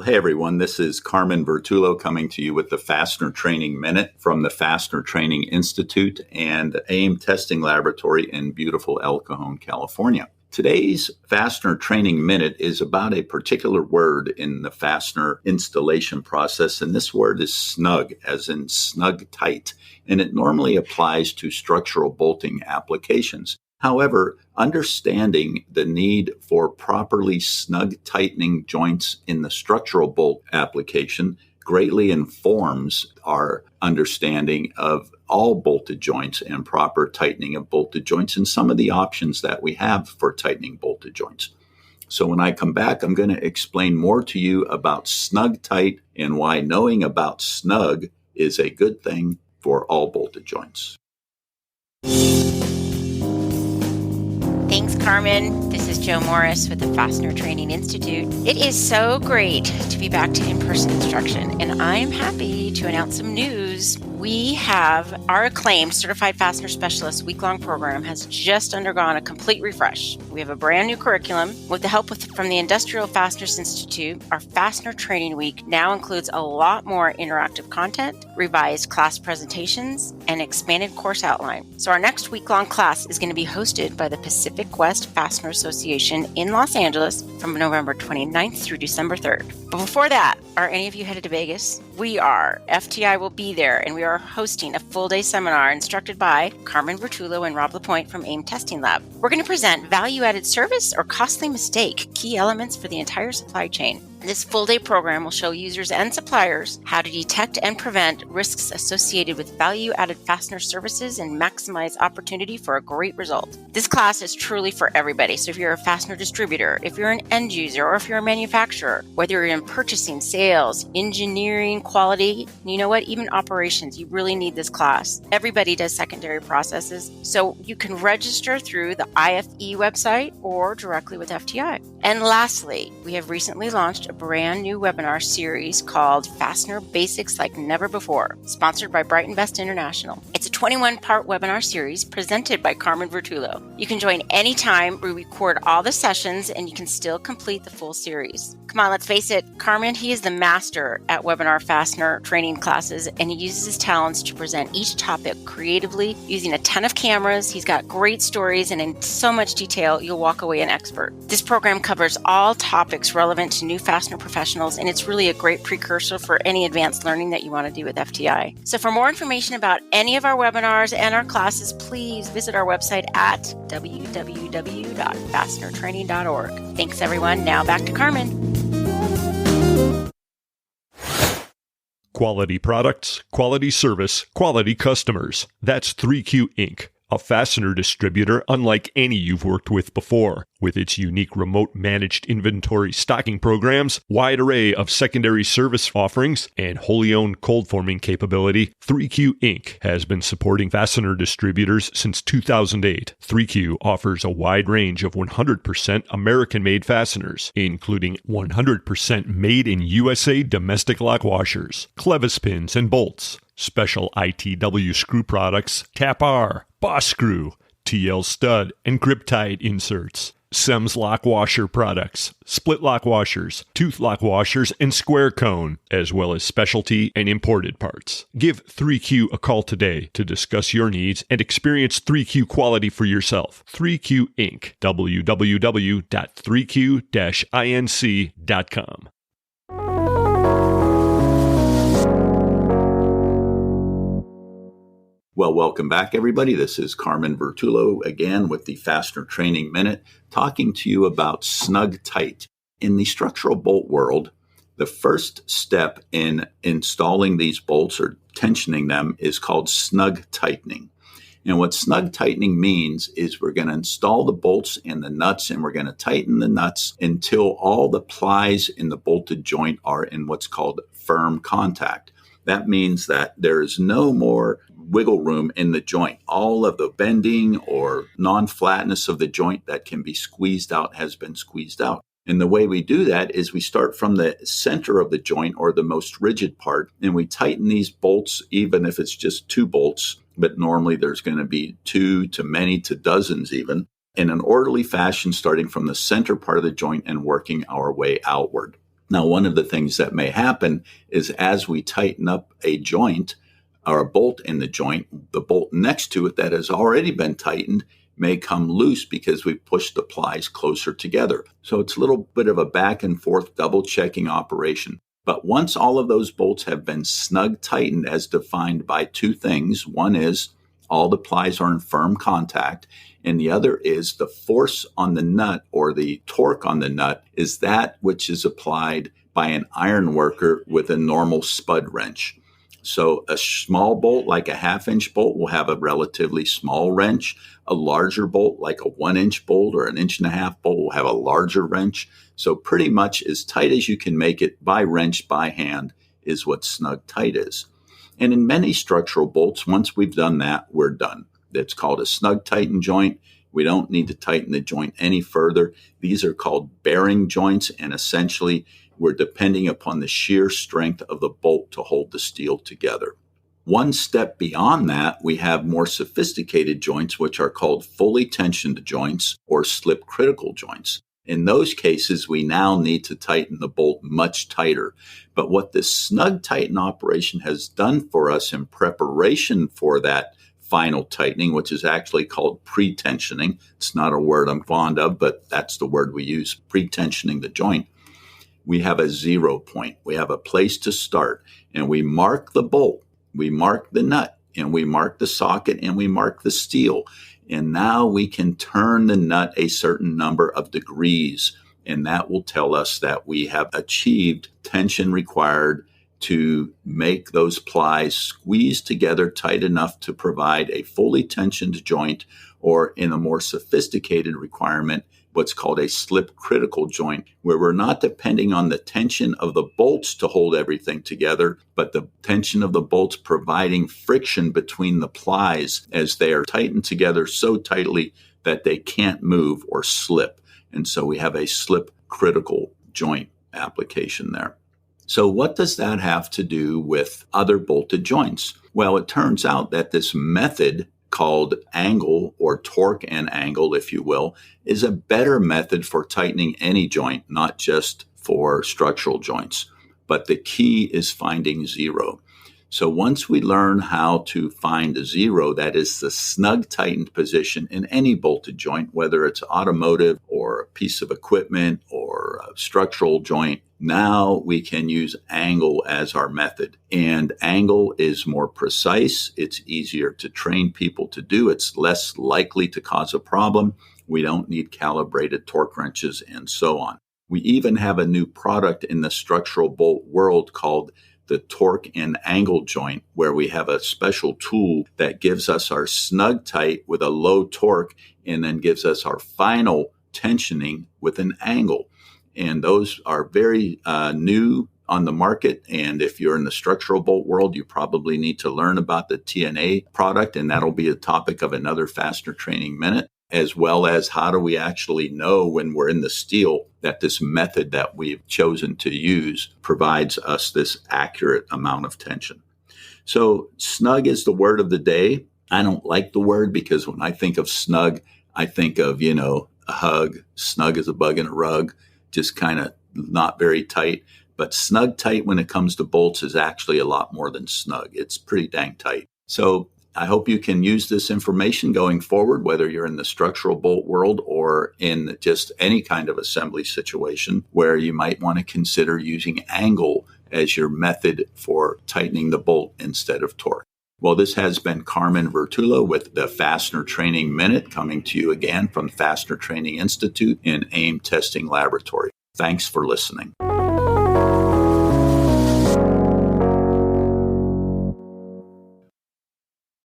Hey everyone, this is Carmen Vertullo coming to you with the Fastener Training Minute from the Fastener Training Institute and AIM Testing Laboratory in beautiful El Cajon, California. Today's Fastener Training Minute is about a particular word in the fastener installation process, and this word is snug, as in snug tight, and it normally applies to structural bolting applications. However, understanding the need for properly snug tightening joints in the structural bolt application greatly informs our understanding of all bolted joints and proper tightening of bolted joints and some of the options that we have for tightening bolted joints. So when I come back, I'm going to explain more to you about snug tight and why knowing about snug is a good thing for all bolted joints. Thanks, Carmen. This is Jo Morris with the Fastener Training Institute. It is so great to be back to in-person instruction, and I am happy to announce some news. We have our acclaimed Certified Fastener Specialist week-long program has just undergone a complete refresh. We have a brand new curriculum. With the help from the Industrial Fasteners Institute, our Fastener Training Week now includes a lot more interactive content, revised class presentations, and expanded course outline. So our next week-long class is going to be hosted by the Pacific West Fastener Association in Los Angeles from November 29th through December 3rd. But before that, are any of you headed to Vegas? We are. FTI will be there, and we are hosting a full-day seminar instructed by Carmen Vertullo and Rob LaPointe from AIM Testing Lab. We're going to present value-added service or costly mistake, key elements for the entire supply chain. This full-day program will show users and suppliers how to detect and prevent risks associated with value-added fastener services and maximize opportunity for a great result. This class is truly for everybody. So if you're a fastener distributor, if you're an end user, or if you're a manufacturer, whether you're in purchasing, sales, engineering, quality, you know what, even operations, you really need this class. Everybody does secondary processes, so you can register through the IFE website or directly with FTI. And lastly, we have recently launched a brand new webinar series called Fastener Basics Like Never Before, sponsored by Bright Invest International. It's a 21-part webinar series presented by Carmen Vertullo. You can join anytime. We record all the sessions and you can still complete the full series. Come on, let's face it, Carmen, he is the master at webinar fastener training classes, and he uses his talents to present each topic creatively using a ton of cameras. He's got great stories, and in so much detail, you'll walk away an expert. This program covers all topics relevant to new fastener professionals, and it's really a great precursor for any advanced learning that you want to do with FTI. So for more information about any of our webinars and our classes, please visit our website at www.fastenertraining.org. Thanks, everyone. Now back to Carmen. Quality products, quality service, quality customers. That's 3Q Inc., a fastener distributor unlike any you've worked with before. With its unique remote managed inventory stocking programs, wide array of secondary service offerings, and wholly owned cold forming capability, 3Q Inc. has been supporting fastener distributors since 2008. 3Q offers a wide range of 100% American-made fasteners, including 100% made in USA domestic lock washers, clevis pins and bolts, special ITW screw products, Tap-R, Boss Screw, TL stud, and grip tied inserts, Sems lock washer products, split lock washers, tooth lock washers, and square cone, as well as specialty and imported parts. Give 3Q a call today to discuss your needs and experience 3Q quality for yourself. 3Q Inc. www.3q-inc.com. Well, welcome back, everybody. This is Carmen Vertullo again with the Fastener Training Minute, talking to you about snug tight. In the structural bolt world, the first step in installing these bolts or tensioning them is called snug tightening. And what snug tightening means is we're going to install the bolts and the nuts, and we're going to tighten the nuts until all the plies in the bolted joint are in what's called firm contact. That means that there is no more wiggle room in the joint. All of the bending or non-flatness of the joint that can be squeezed out has been squeezed out. And the way we do that is we start from the center of the joint or the most rigid part, and we tighten these bolts, even if it's just 2 bolts, but normally there's going to be 2 to many to dozens even, in an orderly fashion, starting from the center part of the joint and working our way outward. Now, one of the things that may happen is as we tighten up a joint or a bolt in the joint, the bolt next to it that has already been tightened may come loose because we pushed the plies closer together. So it's a little bit of a back and forth double checking operation. But once all of those bolts have been snug tightened as defined by two things, one is all the plies are in firm contact, and the other is the force on the nut or the torque on the nut is that which is applied by an iron worker with a normal spud wrench. So a small bolt like a 1/2-inch bolt will have a relatively small wrench. A larger bolt like a 1-inch bolt or an 1.5-inch bolt will have a larger wrench. So pretty much as tight as you can make it by wrench, by hand, is what snug tight is. And in many structural bolts, once we've done that, we're done. It's called a snug tighten joint. We don't need to tighten the joint any further. These are called bearing joints, and essentially we're depending upon the sheer strength of the bolt to hold the steel together. One step beyond that, we have more sophisticated joints, which are called fully tensioned joints or slip critical joints. In those cases, we now need to tighten the bolt much tighter. But what this snug tighten operation has done for us in preparation for that final tightening, which is actually called pre-tensioning. It's not a word I'm fond of, but that's the word we use, pre-tensioning the joint. We have a 0 point. We have a place to start, and we mark the bolt, we mark the nut, and we mark the socket, and we mark the steel. And now we can turn the nut a certain number of degrees, and that will tell us that we have achieved tension required to make those plies squeeze together tight enough to provide a fully tensioned joint, or in a more sophisticated requirement, what's called a slip critical joint, where we're not depending on the tension of the bolts to hold everything together, but the tension of the bolts providing friction between the plies as they are tightened together so tightly that they can't move or slip. And so we have a slip critical joint application there. So what does that have to do with other bolted joints? Well, it turns out that this method called angle or torque and angle, if you will, is a better method for tightening any joint, not just for structural joints. But the key is finding 0. So once we learn how to find a 0, that is the snug tightened position in any bolted joint, whether it's automotive or a piece of equipment or a structural joint, now we can use angle as our method. And angle is more precise. It's easier to train people to do. It's less likely to cause a problem. We don't need calibrated torque wrenches and so on. We even have a new product in the structural bolt world called the torque and angle joint, where we have a special tool that gives us our snug tight with a low torque and then gives us our final tensioning with an angle. And those are very new on the market. And if you're in the structural bolt world, you probably need to learn about the TNA product, and that'll be a topic of another Fastener Training Minute, as well as how do we actually know when we're in the steel that this method that we've chosen to use provides us this accurate amount of tension. So snug is the word of the day. I don't like the word because when I think of snug, I think of, a hug, snug as a bug in a rug, just kind of not very tight. But snug tight when it comes to bolts is actually a lot more than snug. It's pretty dang tight. So I hope you can use this information going forward, whether you're in the structural bolt world or in just any kind of assembly situation where you might want to consider using angle as your method for tightening the bolt instead of torque. Well, this has been Carmen Vertullo with the Fastener Training Minute, coming to you again from Fastener Training Institute in AIM Testing Laboratory. Thanks for listening.